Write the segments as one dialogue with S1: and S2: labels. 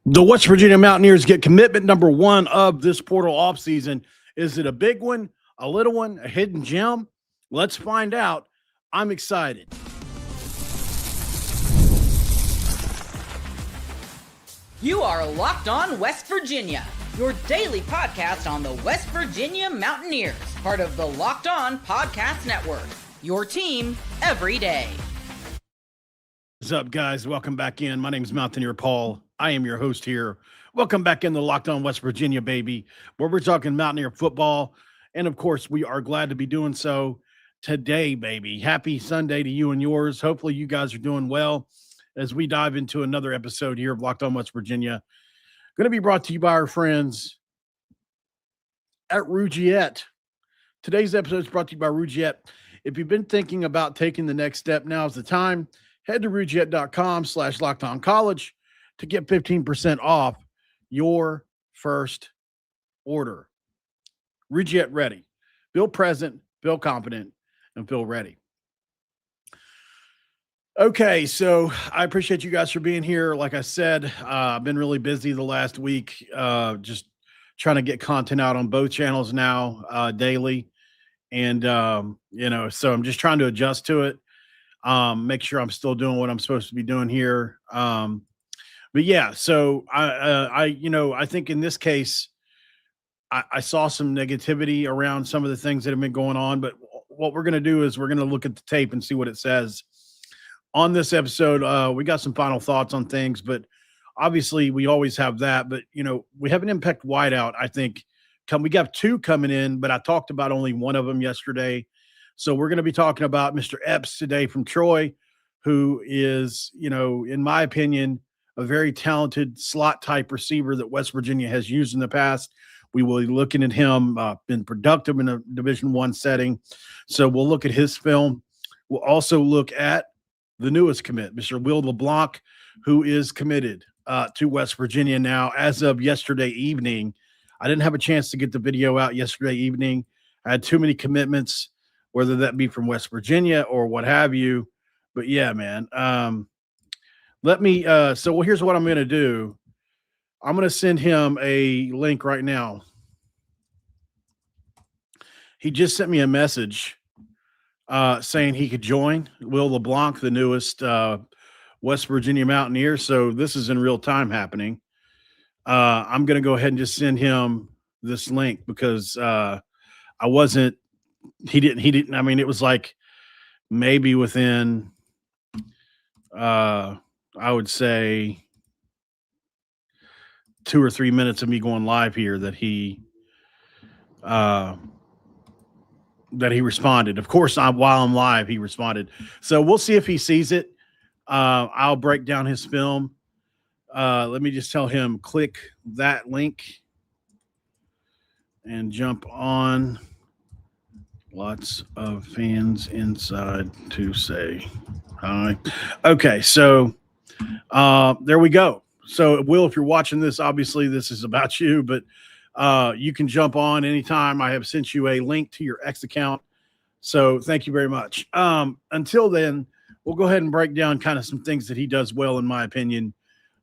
S1: The West Virginia Mountaineers get commitment number one of this portal offseason. Is it a big one, a little one, a hidden gem? Let's find out. I'm excited.
S2: You are Locked On West Virginia, your daily podcast on the West Virginia Mountaineers, part of the Locked On Podcast Network, your team every day.
S1: What's up, guys? Welcome back in. My name is Mountaineer Paul. I am your host here. Welcome back in the Locked On West Virginia, baby, where we're talking Mountaineer football. And, of course, we are glad to be doing so today, baby. Happy Sunday to you and yours. Hopefully you guys are doing well as we dive into another episode here of Locked On West Virginia. Going to be brought to you by our friends at Rougiette. Today's episode is brought to you by Rougiette. If you've been thinking about taking the next step, now's the time. Head to rougiette.com/LockedOnCollege to get 15% off your first order. Rougiette ready. Feel present, feel confident, and feel ready. Okay, so I appreciate you guys for being here. Like I said, I've been really busy the last week, just trying to get content out on both channels now daily. And, so I'm just trying to adjust to it, make sure I'm still doing what I'm supposed to be doing here. But yeah, so I think in this case, I saw some negativity around some of the things that have been going on. But what we're going to do is we're going to look at the tape and see what it says. On this episode, we got some final thoughts on things, but obviously we always have that. But, we have an impact wideout, I think. We got two coming in, but I talked about only one of them yesterday. So we're going to be talking about Mr. Epps today from Troy, who is, in my opinion, a very talented slot-type receiver that West Virginia has used in the past. We will be looking at him, been productive in a Division I setting. So we'll look at his film. We'll also look at the newest commit, Mr. Will LeBlanc, who is committed to West Virginia now as of yesterday evening. I didn't have a chance to get the video out yesterday evening. I had too many commitments, whether that be from West Virginia or what have you. But yeah, man, here's what I'm going to do. I'm going to send him a link right now. He just sent me a message saying he could join. Will LeBlanc, the newest West Virginia Mountaineer. So this is in real time happening. I'm going to go ahead and just send him this link because it was like maybe within, I would say 2 or 3 minutes of me going live here that he responded. Of course, while I'm live, he responded. So we'll see if he sees it. I'll break down his film. Let me just tell him, click that link and jump on. Lots of fans inside to say hi. Okay, so there we go. So, Will, if you're watching this, obviously this is about you, but you can jump on anytime. I have sent you a link to your X account. So thank you very much. Until then, we'll go ahead and break down kind of some things that he does well, in my opinion,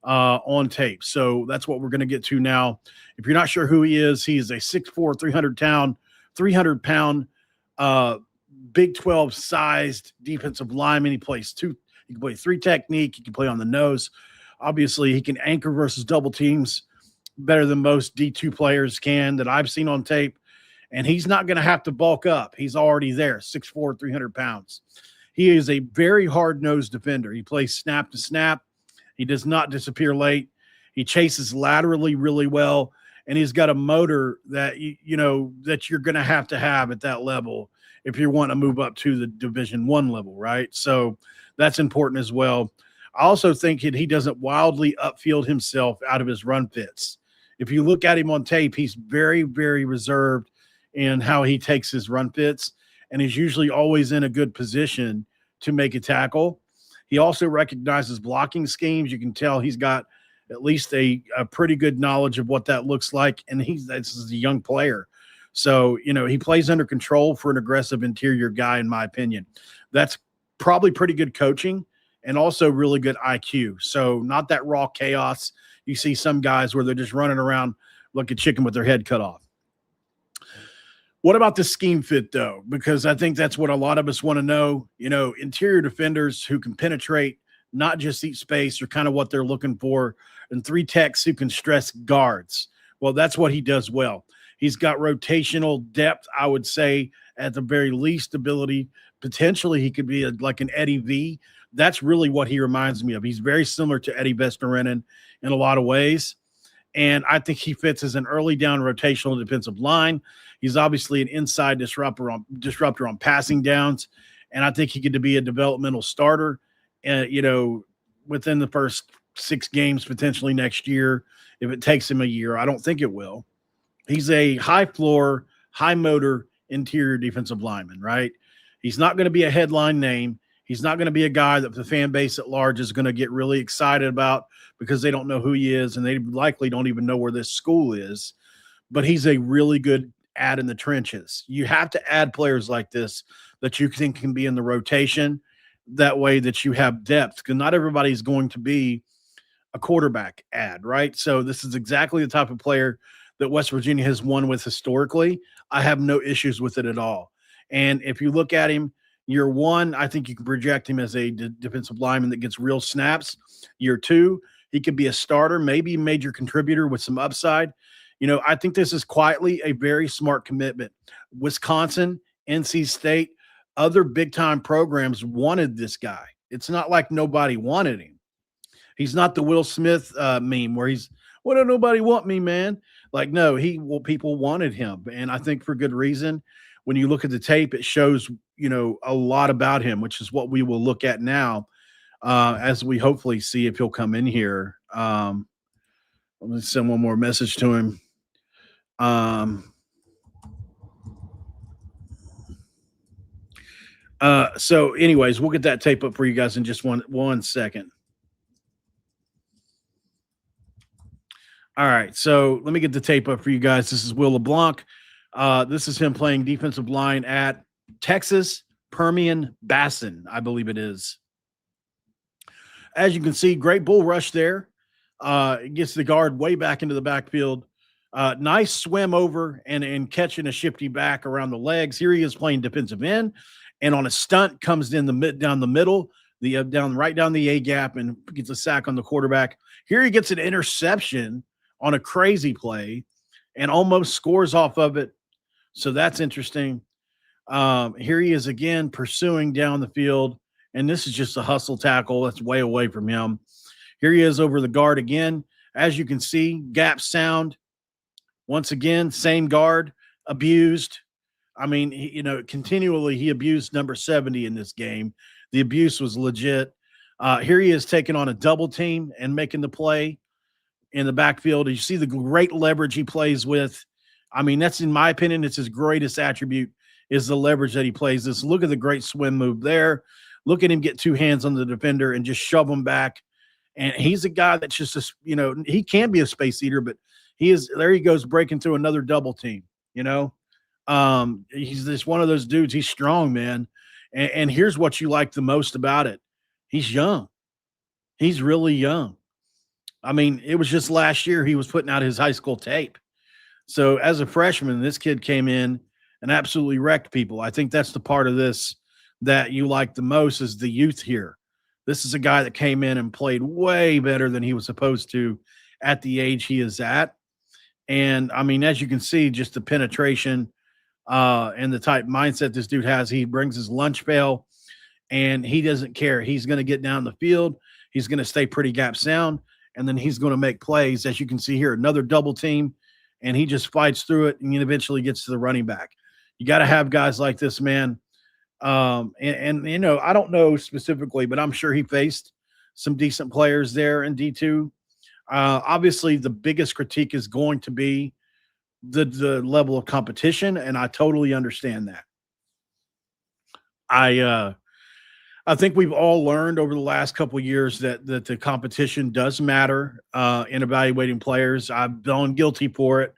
S1: on tape. So that's what we're going to get to now. If you're not sure who he is a 6'4", 300-pound, Big 12 sized defensive lineman. He plays he can play three technique. He can play on the nose. Obviously, he can anchor versus double teams better than most D2 players can that I've seen on tape. And he's not going to have to bulk up. He's already there, 6'4", 300 pounds. He is a very hard-nosed defender. He plays snap to snap. He does not disappear late. He chases laterally really well, and he's got a motor that that you're going to have at that level if you want to move up to the Division I level, right? So that's important as well. I also think he doesn't wildly upfield himself out of his run fits. If you look at him on tape, he's very, very reserved in how he takes his run fits, and he's usually always in a good position to make a tackle. He also recognizes blocking schemes. You can tell he's got at least a pretty good knowledge of what that looks like, and this is a young player. So, he plays under control for an aggressive interior guy, in my opinion. That's probably pretty good coaching and also really good IQ. So not that raw chaos you see some guys where they're just running around like a chicken with their head cut off. What about the scheme fit, though? Because I think that's what a lot of us want to know. Interior defenders who can penetrate, not just eat space, are kind of what they're looking for, and 3 techs who can stress guards. Well, that's what he does well. He's got rotational depth, I would say, at the very least ability. Potentially, he could be like an Eddie V. That's really what he reminds me of. He's very similar to Eddie Vesterinen in a lot of ways. And I think he fits as an early down rotational defensive line. He's obviously an inside disruptor on passing downs. And I think he could be a developmental starter, within the first 6 games, potentially next year, if it takes him a year. I don't think it will. He's a high floor, high motor interior defensive lineman, right? He's not going to be a headline name. He's not going to be a guy that the fan base at large is going to get really excited about because they don't know who he is, and they likely don't even know where this school is. But he's a really good add in the trenches. You have to add players like this that you think can be in the rotation. That way that you have depth, because not everybody's going to be a quarterback add, right? So this is exactly the type of player that West Virginia has won with historically. I have no issues with it at all. And if you look at him, year 1, I think you can project him as a defensive lineman that gets real snaps. Year 2, he could be a starter, maybe a major contributor with some upside. I think this is quietly a very smart commitment. Wisconsin, NC State, other big-time programs wanted this guy. It's not like nobody wanted him. He's not the Will Smith meme where he's, "Why don't nobody want me, man?" Like, no, people wanted him, and I think for good reason. When you look at the tape, it shows, a lot about him, which is what we will look at now as we hopefully see if he'll come in here. Let me send one more message to him. So anyways, we'll get that tape up for you guys in just one second. All right, so let me get the tape up for you guys. This is Will LeBlanc. This is him playing defensive line at Texas Permian Basin, I believe it is. As you can see, great bull rush there. It gets the guard way back into the backfield. Nice swim over and catching a shifty back around the legs. Here he is playing defensive end, and on a stunt comes down the middle, right down the A gap, and gets a sack on the quarterback. Here he gets an interception on a crazy play and almost scores off of it. So that's interesting. Here he is again pursuing down the field, and this is just a hustle tackle that's way away from him. Here he is over the guard again. As you can see, gap sound. Once again, same guard, abused. I mean, continually he abused number 70 in this game. The abuse was legit. Here he is taking on a double team and making the play in the backfield. You see the great leverage he plays with. I mean, that's, in my opinion, it's his greatest attribute is the leverage that he plays this. Look at the great swim move there. Look at him get 2 hands on the defender and just shove him back. And he's a guy that's just, he can be a space eater, but there he goes breaking through another double team, He's just one of those dudes. He's strong, man. And here's what you like the most about it. He's young. He's really young. I mean, it was just last year he was putting out his high school tape. So as a freshman, this kid came in and absolutely wrecked people. I think that's the part of this that you like the most is the youth here. This is a guy that came in and played way better than he was supposed to at the age he is at. And, I mean, as you can see, just the penetration and the type mindset this dude has. He brings his lunch pail, and he doesn't care. He's going to get down the field. He's going to stay pretty gap sound, and then he's going to make plays. As you can see here, another double team, and he just fights through it and eventually gets to the running back. You got to have guys like this, man. I don't know specifically, but I'm sure he faced some decent players there in D2. Obviously, the biggest critique is going to be the level of competition, and I totally understand that. I think we've all learned over the last couple of years that the competition does matter in evaluating players. I've been guilty for it,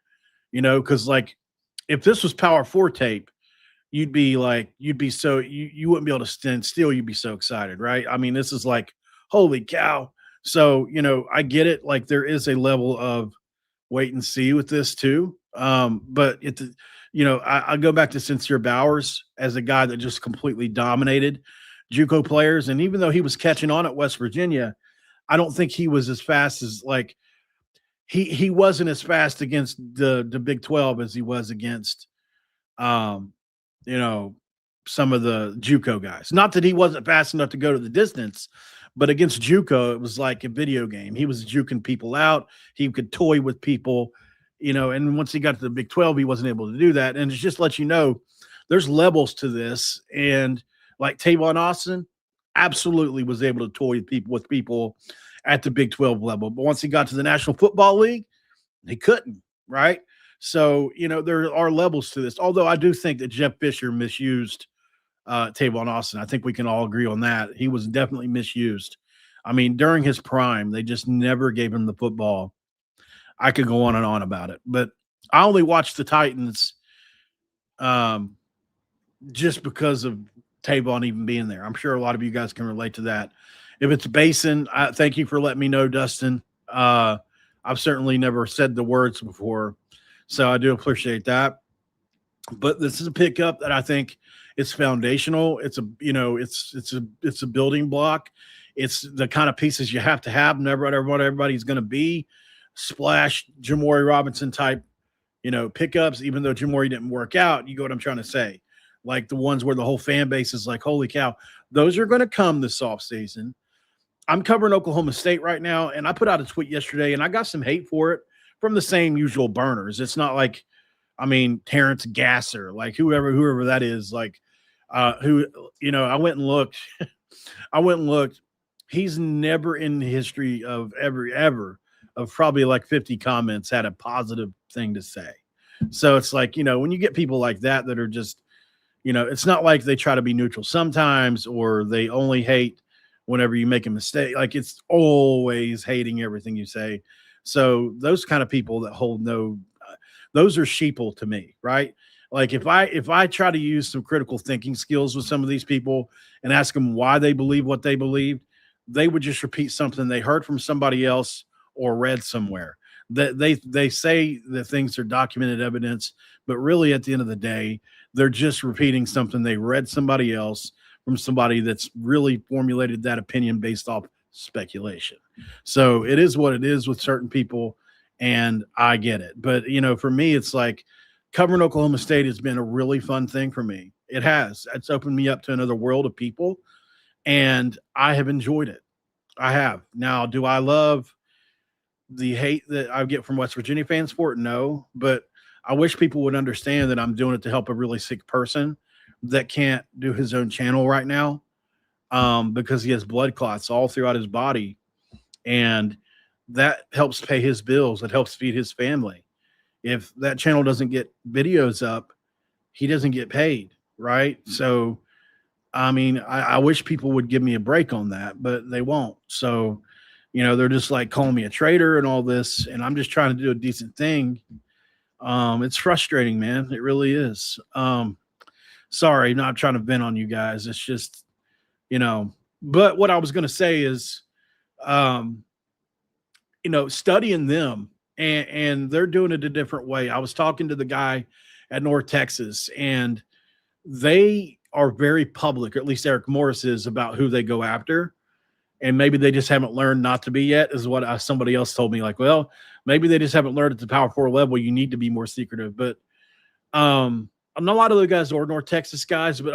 S1: because like if this was Power 4 tape, you'd be so you wouldn't be able to stand still. You'd be so excited, right? I mean, this is like, holy cow. So, I get it. Like there is a level of wait and see with this too. But I go back to Sincere Bowers as a guy that just completely dominated JUCO players. And even though he was catching on at West Virginia, I don't think he was as fast as like he wasn't as fast against the Big 12 as he was against um, some of the JUCO guys. Not that he wasn't fast enough to go to the distance, but against JUCO, it was like a video game. He was juking people out. He could toy with people, and once he got to the Big 12, he wasn't able to do that. And it just lets you know there's levels to this. And like Tavon Austin absolutely was able to toy with people at the Big 12 level. But once he got to the National Football League, he couldn't, right? So, there are levels to this. Although I do think that Jeff Fisher misused Tavon Austin. I think we can all agree on that. He was definitely misused. I mean, during his prime, they just never gave him the football. I could go on and on about it, but I only watched the Titans just because of Tavon even being there. I'm sure a lot of you guys can relate to that. If it's Basin, thank you for letting me know, Dustin. I've certainly never said the words before, so I do appreciate that. But this is a pickup that I think it's foundational. It's a building block. It's the kind of pieces you have to have. Never what everybody's going to be. Splash Jamori Robinson type, pickups. Even though Jamori didn't work out, you get what I'm trying to say. Like the ones where the whole fan base is like, holy cow, those are going to come this offseason. I'm covering Oklahoma State right now, and I put out a tweet yesterday, and I got some hate for it from the same usual burners. It's not like, Terrence Gasser, like whoever that is, like I went and looked. He's never in the history of ever of probably like 50 comments had a positive thing to say. So it's like, when you get people like that are just, it's not like they try to be neutral sometimes or they only hate whenever you make a mistake. Like it's always hating everything you say. So those kind of people that hold those are sheeple to me, right? Like if I try to use some critical thinking skills with some of these people and ask them why they believe what they believe, they would just repeat something they heard from somebody else or read somewhere. That they say that things are documented evidence, but really at the end of the day, they're just repeating something they read somebody else from somebody that's really formulated that opinion based off speculation. So it is what it is with certain people, and I get it. But, for me, it's like covering Oklahoma State has been a really fun thing for me. It has. It's opened me up to another world of people, and I have enjoyed it. I have. Now, do I love the hate that I get from West Virginia fans for it? No, but I wish people would understand that I'm doing it to help a really sick person that can't do his own channel right now because he has blood clots all throughout his body, and that helps pay his bills. It helps feed his family. If that channel doesn't get videos up, he doesn't get paid, right? So, I wish people would give me a break on that, but they won't. So, they're just like calling me a traitor and all this, and I'm just trying to do a decent thing. It's frustrating, man. It really is. Sorry, not trying to vent on you guys. It's just, but what I was going to say is, studying them and they're doing it a different way. I was talking to the guy at North Texas, and they are very public, or at least Eric Morris is, about who they go after. And maybe they just haven't learned not to be yet, is what somebody else told me. Like, well, maybe they just haven't learned at the Power 4 level. You need to be more secretive. But I'm not a lot of the guys are North Texas guys, but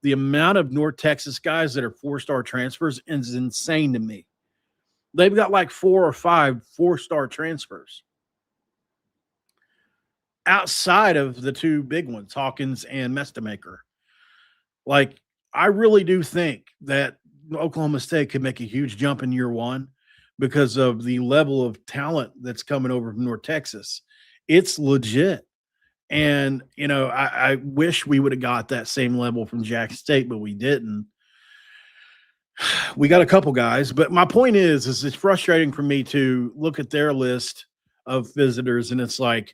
S1: the amount of North Texas guys that are 4-star transfers is insane to me. They've got like 4 or 5 4-star transfers outside of the 2 big ones, Hawkins and Mestamaker. Like, I really do think that Oklahoma State could make a huge jump in year 1 because of the level of talent that's coming over from North Texas. It's legit. And, I wish we would have got that same level from Jackson State, but we didn't. We got a couple guys, but my point is it's frustrating for me to look at their list of visitors, and it's like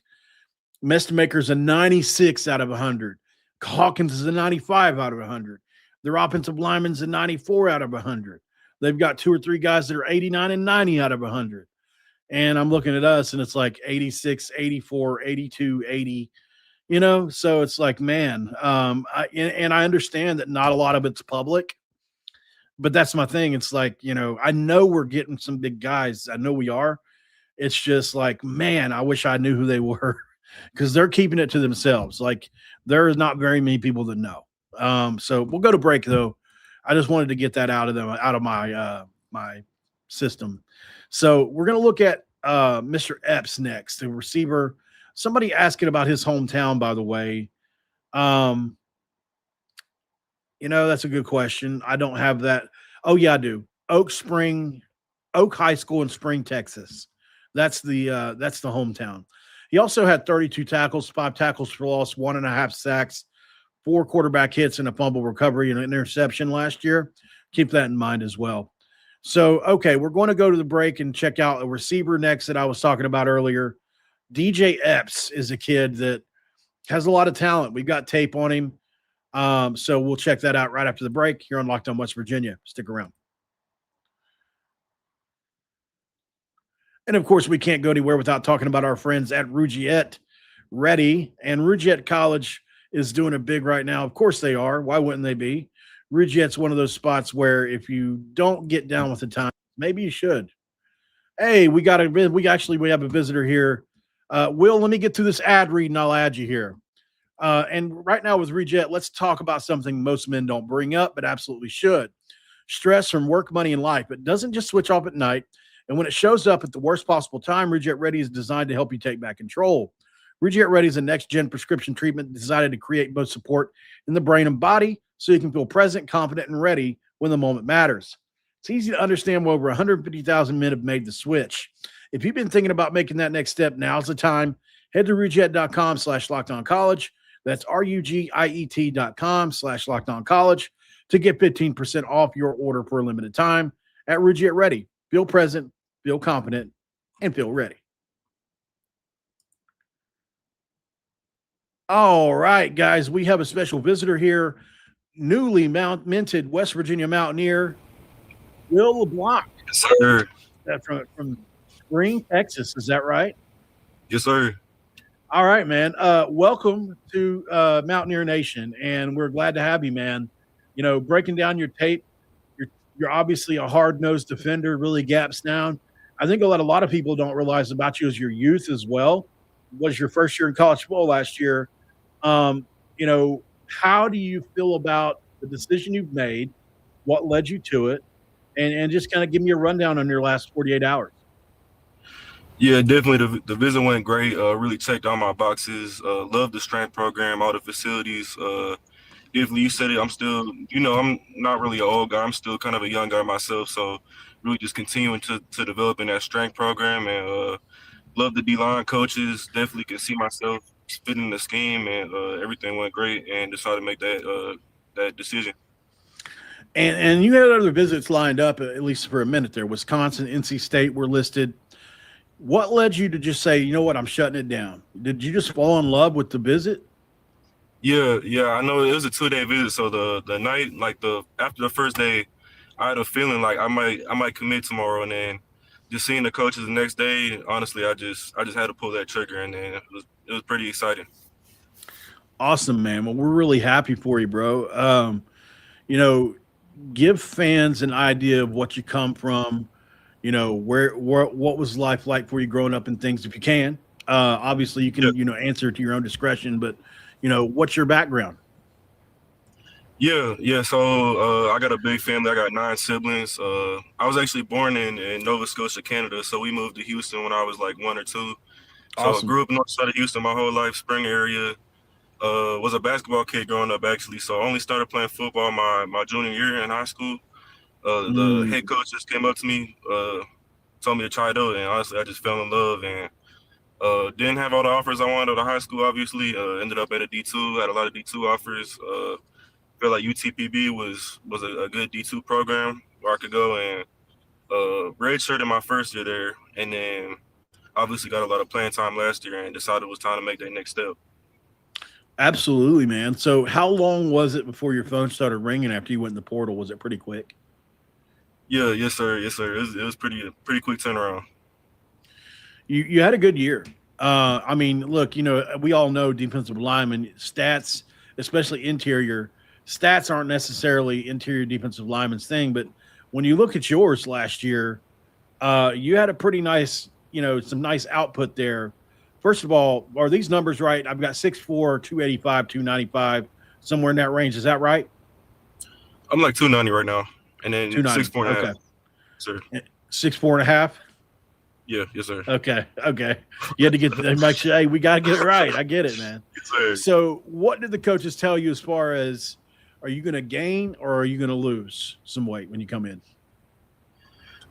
S1: Mestamaker's a 96 out of 100. Hawkins is a 95 out of 100. Their offensive lineman's a 94 out of 100. They've got 2 or 3 guys that are 89 and 90 out of 100. And I'm looking at us, and it's like 86, 84, 82, 80. So it's like, man, and I understand that not a lot of it's public, but that's my thing. It's like, I know we're getting some big guys. I know we are. It's just like, man, I wish I knew who they were because they're keeping it to themselves. Like, there is not very many people that know. So we'll go to break though. I just wanted to get that out of my system. So we're gonna look at Mr. Epps next, the receiver. Somebody asking about his hometown, by the way. That's a good question. I don't have that. Oh yeah, I do. Oak High School in Spring, Texas. That's the hometown. He also had 32 tackles, 5 tackles for loss, 1.5 sacks, 4 quarterback hits, and a fumble recovery and an interception last year. Keep that in mind as well. So, okay, we're going to go to the break and check out a receiver next that I was talking about earlier. DJ Epps is a kid that has a lot of talent. We've got tape on him. So we'll check that out right after the break here on Locked On West Virginia. Stick around. And of course, we can't go anywhere without talking about our friends at Rougiette Ready. And Rougiette College is doing it big right now. Of course they are. Why wouldn't they be? Rougiette's one of those spots where if you don't get down with the time, maybe you should. Hey, we have a visitor here. Will, let me get through this ad read and I'll add you here. And right now with Rougiette, let's talk about something most men don't bring up, but absolutely should. Stress from work, money, and life. It doesn't just switch off at night. And when it shows up at the worst possible time, Rougiette Ready is designed to help you take back control. Rougiette Ready is a next-gen prescription treatment designed to create both support in the brain and body so you can feel present, confident, and ready when the moment matters. It's easy to understand why over 150,000 men have made the switch. If you've been thinking about making that next step, now's the time. Head to Rougiette.com/LockedOnCollege. That's RUGIET.com/LockedOnCollege to get 15% off your order for a limited time. At Rougiette Ready, feel present, feel confident, and feel ready. All right, guys, we have a special visitor here, newly minted West Virginia Mountaineer, Will LeBlanc.
S3: Yes, sir.
S1: From Spring, Texas. Is that right?
S3: Yes, sir.
S1: All right, man. Welcome to Mountaineer Nation, and we're glad to have you, man. Breaking down your tape, you're obviously a hard-nosed defender, really gaps down. I think a lot of people don't realize about you is your youth as well. It was your first year in college football last year. How do you feel about the decision you've made? What led you to it? And just kind of give me a rundown on your last 48 hours.
S3: Yeah, definitely. The visit went great. Really checked all my boxes. Loved the strength program, all the facilities. Definitely, you said it. I'm still, I'm not really an old guy. I'm still kind of a young guy myself. So really just continuing to develop in that strength program and love the D-line coaches. Definitely can see myself fitting the scheme, and everything went great, and decided to make that decision.
S1: And you had other visits lined up, at least for a minute there. Wisconsin, NC State were listed. What led you to just say, you know what, I'm shutting it down? Did you just fall in love with the visit?
S3: Yeah. I know it was a 2-day visit. So the night, after the first day, I had a feeling like I might commit tomorrow, and then just seeing the coaches the next day, honestly, I just had to pull that trigger, and then it was pretty exciting.
S1: Awesome, man. Well, we're really happy for you, bro. Give fans an idea of what you come from. What was life like for you growing up and things, if you can. Obviously, you can, answer to your own discretion, but, what's your background?
S3: Yeah. So I got a big family. I got 9 siblings. I was actually born in Nova Scotia, Canada. So we moved to Houston when I was like 1 or 2. So
S1: Awesome.
S3: I grew up in north side of Houston my whole life, Spring area. Was a basketball kid growing up, actually. So I only started playing football my junior year in high school. The head coach just came up to me, told me to try it out, and honestly, I just fell in love, and didn't have all the offers I wanted out of high school, obviously. Ended up at a D2, had a lot of D2 offers. Felt like UTPB was a good D2 program where I could go, and redshirt in my first year there, and then obviously got a lot of playing time last year and decided it was time to make that next step.
S1: Absolutely, man. So how long was it before your phone started ringing after you went in the portal? Was it pretty quick?
S3: Yeah, yes sir, yes sir. It was pretty quick turnaround.
S1: You had a good year. I mean, look, we all know defensive lineman stats, especially interior stats, aren't necessarily interior defensive lineman's thing. But when you look at yours last year, you had a pretty nice, some nice output there. First of all, are these numbers right? I've got 6'4", 285, 295, somewhere in that range. Is that right?
S3: I'm like 290 right now, and then
S1: 290.
S3: 6 4 and a half,
S1: Okay.
S3: sir.
S1: 6'4" and a half.
S3: Yeah, yes sir.
S1: Okay. Okay. You had to get make sure. Hey, we got to get it right. I get it, man.
S3: Yes sir.
S1: So, what did the coaches tell you as far as are you going to gain or are you going to lose some weight when you come in?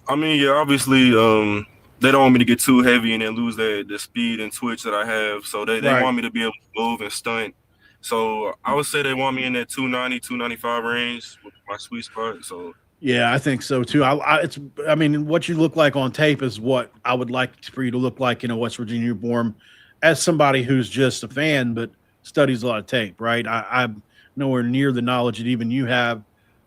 S3: I mean, yeah, obviously, they don't want me to get too heavy and then lose the speed and twitch that I have. So they
S1: Right.
S3: want me to be able to move and stunt. So I would say they want me in that 290, 295 range with my sweet spot. So
S1: Yeah, I think so too. I mean, what you look like on tape is what I would like for you to look like in a West Virginia uniform as somebody who's just a fan, but studies a lot of tape, right? I'm nowhere near the knowledge that even you have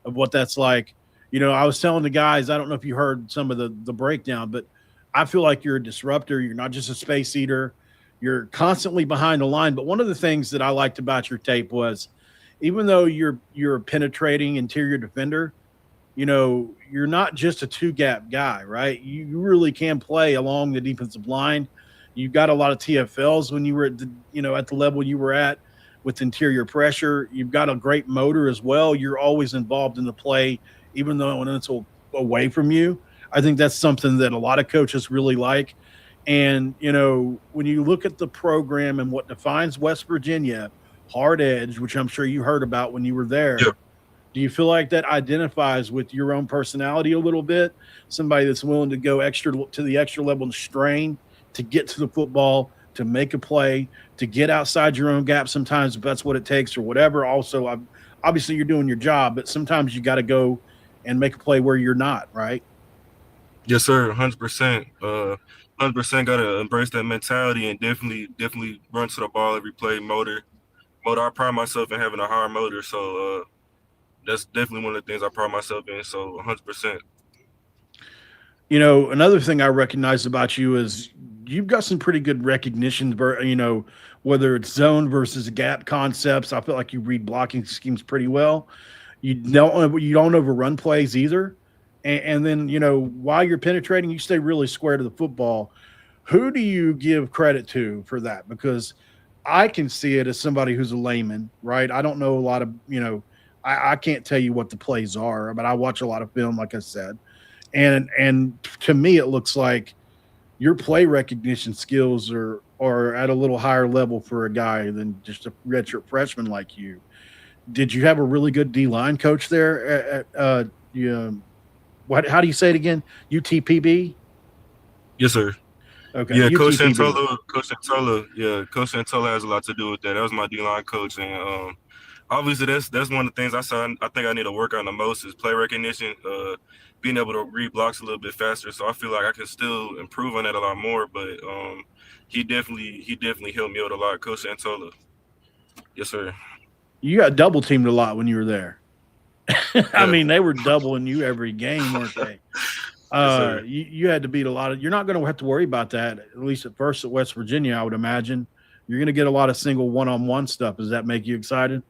S1: of what that's like. I was telling the guys, I don't know if you heard some of the breakdown, but I feel like you're a disruptor. You're not just a space eater. You're constantly behind the line. But one of the things that I liked about your tape was even though you're a penetrating interior defender, you're not just a two gap guy, right? You really can play along the defensive line. You got a lot of TFLs when you were at at the level you were at with interior pressure. You've got a great motor as well. You're always involved in the play, even though when it's away from you. I think that's something that a lot of coaches really like. And, when you look at the program and what defines West Virginia, hard edge, which I'm sure you heard about when you were there.
S3: yeah.
S1: Do you feel like that identifies with your own personality a little bit? Somebody that's willing to go to the extra level and strain to get to the football, to make a play, to get outside your own gap sometimes if that's what it takes or whatever. Also, obviously you're doing your job, but sometimes you got to go and make a play where you're not, right?
S3: Yes, sir. 100%. 100% got to embrace that mentality and definitely run to the ball every play. Motor. I pride myself in having a hard motor, so that's definitely one of the things I pride myself in. So 100%.
S1: Another thing I recognize about you is you've got some pretty good recognition, whether it's zone versus gap concepts. I feel like you read blocking schemes pretty well. You don't overrun plays either. And then, while you're penetrating, you stay really square to the football. Who do you give credit to for that? Because I can see it as somebody who's a layman, right? I don't know a lot of, I can't tell you what the plays are, but I watch a lot of film, like I said. And to me, it looks like your play recognition skills are at a little higher level for a guy than just a redshirt freshman like you. Did you have a really good D-line coach there at how do you say it again? UTPB?
S3: Yes, sir.
S1: Okay.
S3: Yeah, Coach
S1: UTPB.
S3: Santola. Yeah, Coach Santola has a lot to do with that. That was my D-line coach, and obviously that's one of the things I saw. I think I need to work on the most is play recognition, being able to read blocks a little bit faster. So I feel like I can still improve on that a lot more. But he definitely helped me out a lot, Coach Santola. Yes, sir.
S1: You got double teamed a lot when you were there. I
S3: Yeah.
S1: mean, they were doubling you every game, weren't they?
S3: Yes,
S1: You had to beat a lot of. You're not going to have to worry about that, at least at first at West Virginia, I would imagine. You're going to get a lot of single one-on-one stuff. Does that make you excited?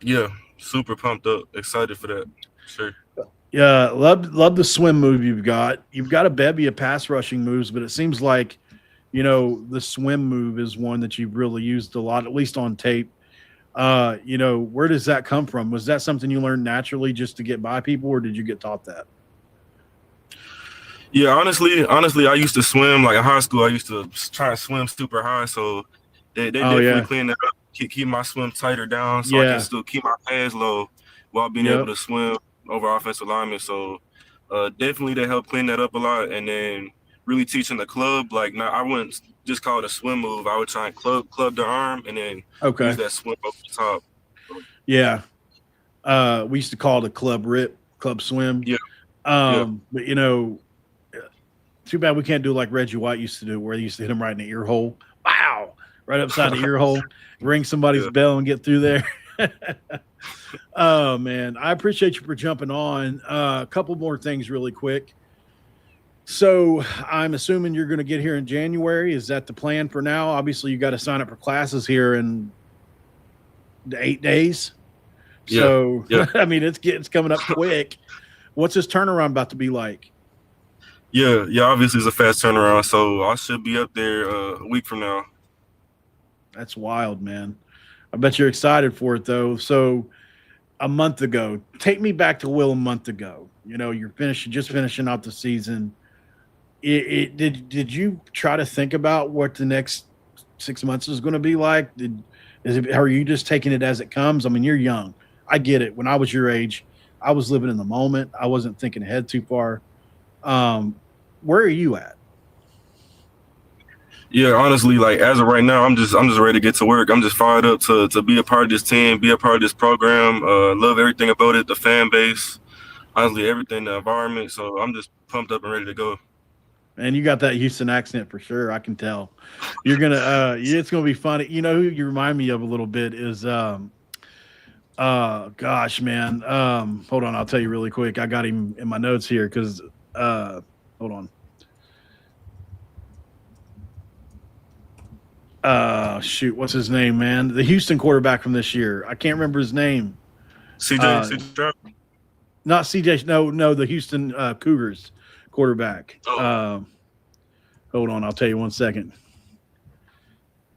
S3: yeah, super pumped up, excited for that. Sure.
S1: Yeah, love the swim move you've got. You've got a bevy of pass rushing moves, but it seems like, the swim move is one that you've really used a lot, at least on tape. Where does that come from? Was that something you learned naturally just to get by people, or did you get taught that?
S3: Yeah, honestly, I used to swim like in high school. I used to try and swim super high, so they
S1: Oh,
S3: definitely
S1: yeah.
S3: cleaned that up, keep my swim tighter down, so I
S1: Yeah.
S3: can still keep my pads low while being
S1: Yep.
S3: able to swim over offensive linemen. So definitely they helped clean that up a lot, and then really teaching the club. Like now, I wouldn't just call it a swim move. I would try and club the arm and then
S1: Okay.
S3: use that swim over the top.
S1: Yeah. We used to call it a club rip, club swim.
S3: Yeah.
S1: But too bad we can't do like Reggie White used to do, where he used to hit him right in the ear hole. Wow. right upside the ear hole, ring somebody's
S3: Yeah.
S1: bell and get through there. Oh man, I appreciate you for jumping on. A couple more things really quick. So I'm assuming you're going to get here in January. Is that the plan for now? Obviously, you got to sign up for classes here in 8 days. So
S3: Yeah.
S1: I mean, it's coming up quick. What's this turnaround about to be like?
S3: Yeah. Obviously, it's a fast turnaround, so I should be up there a week from now.
S1: That's wild, man. I bet you're excited for it though. So a month ago, take me back to Will a month ago. You know, you're just finishing out the season. Did you try to think about what the next 6 months is going to be like? Are you just taking it as it comes? I mean, you're young. I get it. When I was your age, I was living in the moment. I wasn't thinking ahead too far. Where are you at?
S3: Yeah, honestly, like as of right now, I'm just ready to get to work. I'm just fired up to be a part of this team, be a part of this program. Love everything about it, the fan base, honestly, everything, the environment. So I'm just pumped up and ready to go.
S1: And you got that Houston accent for sure. I can tell. You're gonna. It's gonna be funny. You know who you remind me of a little bit is. Gosh, man. Hold on. I'll tell you really quick. I got him in my notes here because. Hold on. Shoot. What's his name, man? The Houston quarterback from this year. I can't remember his name.
S3: CJ.
S1: Not CJ. No. The Houston Cougars quarterback.
S3: Oh.
S1: Hold on, I'll tell you 1 second.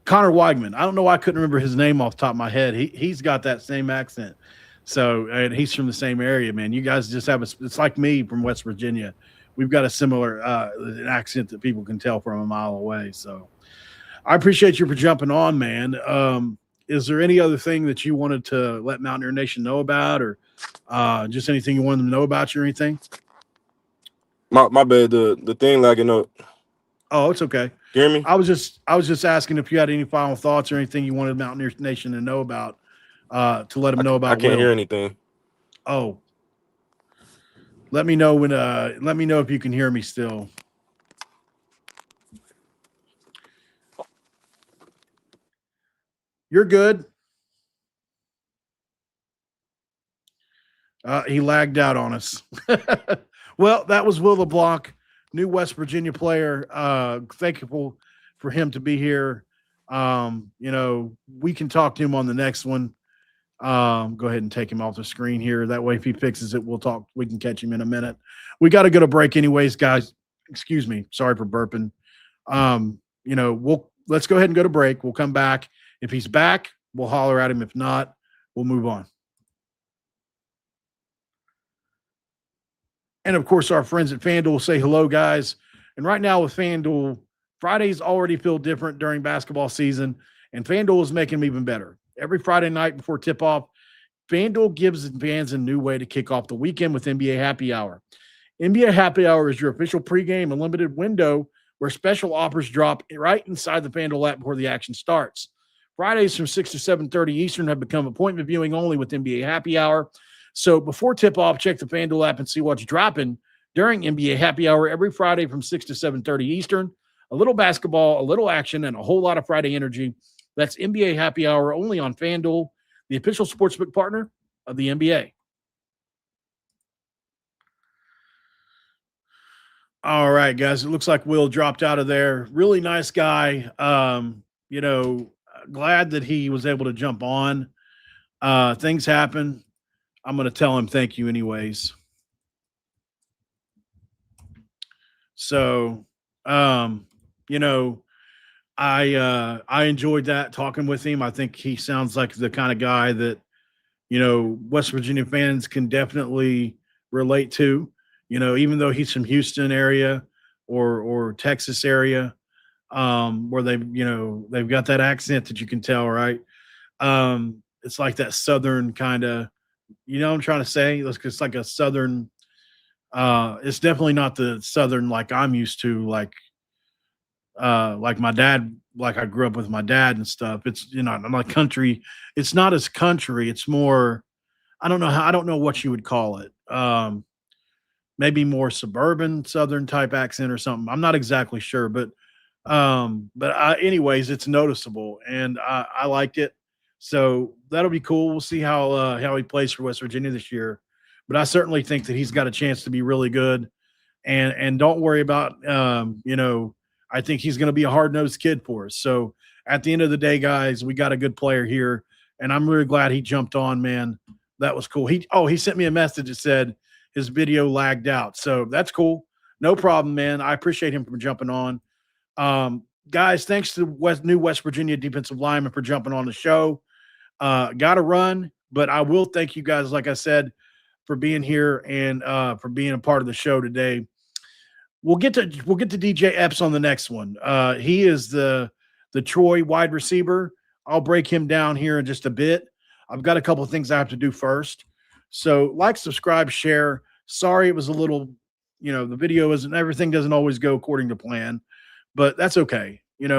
S1: Connor Weigman. I don't know why I couldn't remember his name off the top of my head. He's got that same accent. So, and he's from the same area, man. You guys just have it's like me from West Virginia. We've got a similar an accent that people can tell from a mile away. So I appreciate you for jumping on, man. Is there any other thing that you wanted to let Mountaineer Nation know about, or just anything you wanted them to know about you or anything?
S3: My bad. The thing lagging up.
S1: Oh, it's okay.
S3: You hear me?
S1: I was just asking if you had any final thoughts or anything you wanted Mountaineer Nation to know about, to let them know about.
S3: I can't
S1: Will.
S3: hear anything.
S1: Oh, let me know when. Let me know if you can hear me still. You're good. He lagged out on us. Well, that was Will LeBlanc, new West Virginia player. Thankful for him to be here. You know, we can talk to him on the next one. Go ahead and take him off the screen here. That way, if he fixes it, we'll talk. We can catch him in a minute. We got to go to break anyways, guys. Excuse me. Sorry for burping. You know, let's go ahead and go to break. We'll come back. If he's back, we'll holler at him. If not, we'll move on. And of course, our friends at FanDuel say hello, guys. And right now with FanDuel, Fridays already feel different during basketball season, and FanDuel is making them even better. Every Friday night before tip-off, FanDuel gives fans a new way to kick off the weekend with NBA Happy Hour. NBA Happy Hour is your official pregame and limited window where special offers drop right inside the FanDuel app before the action starts. Fridays from 6 to 7:30 Eastern have become appointment viewing only with NBA Happy Hour. So before tip-off, check the FanDuel app and see what's dropping during NBA Happy Hour every Friday from 6 to 7:30 Eastern. A little basketball, a little action, and a whole lot of Friday energy. That's NBA Happy Hour only on FanDuel, the official sportsbook partner of the NBA. All right, guys. It looks like Will dropped out of there. Really nice guy. You know, glad that he was able to jump on. Things happen. I'm going to tell him thank you anyways. So, you know, I enjoyed that talking with him. I think he sounds like the kind of guy that, you know, West Virginia fans can definitely relate to, you know, even though he's from Houston area or Texas area, where they've got that accent that you can tell, right? It's like that Southern kind of, you know what I'm trying to say? It's like a Southern, it's definitely not the Southern like I'm used to, like my dad, like I grew up with my dad and stuff. It's, you know, I'm like country. It's not as country. It's more, I don't know what you would call it. Maybe more suburban Southern type accent or something. I'm not exactly sure, but But anyways, it's noticeable, and I liked it. So that'll be cool. We'll see how he plays for West Virginia this year. But I certainly think that he's got a chance to be really good. And don't worry about I think he's going to be a hard-nosed kid for us. So at the end of the day, guys, we got a good player here, and I'm really glad he jumped on, man. That was cool. He sent me a message that said his video lagged out. So that's cool. No problem, man. I appreciate him for jumping on. Guys, thanks to new West Virginia defensive lineman for jumping on the show. Got to run, but I will thank you guys, like I said, for being here and for being a part of the show today. We'll get to DJ Epps on the next one. He is the Troy wide receiver. I'll break him down here in just a bit. I've got a couple of things I have to do first. So like, subscribe, share. Sorry, it was a little, the video isn't, everything doesn't always go according to plan, but that's okay. We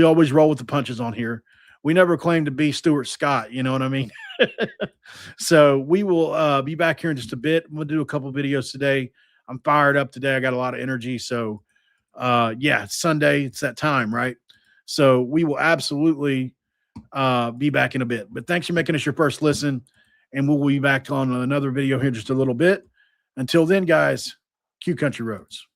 S1: always roll with the punches on here. We never claim to be Stuart Scott. You know what I mean? So we will be back here in just a bit. We'll do a couple of videos today. I'm fired up today. I got a lot of energy. So it's Sunday. It's that time, right? So we will absolutely be back in a bit. But thanks for making us your first listen. And we'll be back on another video here in just a little bit. Until then, guys, Q Country Roads.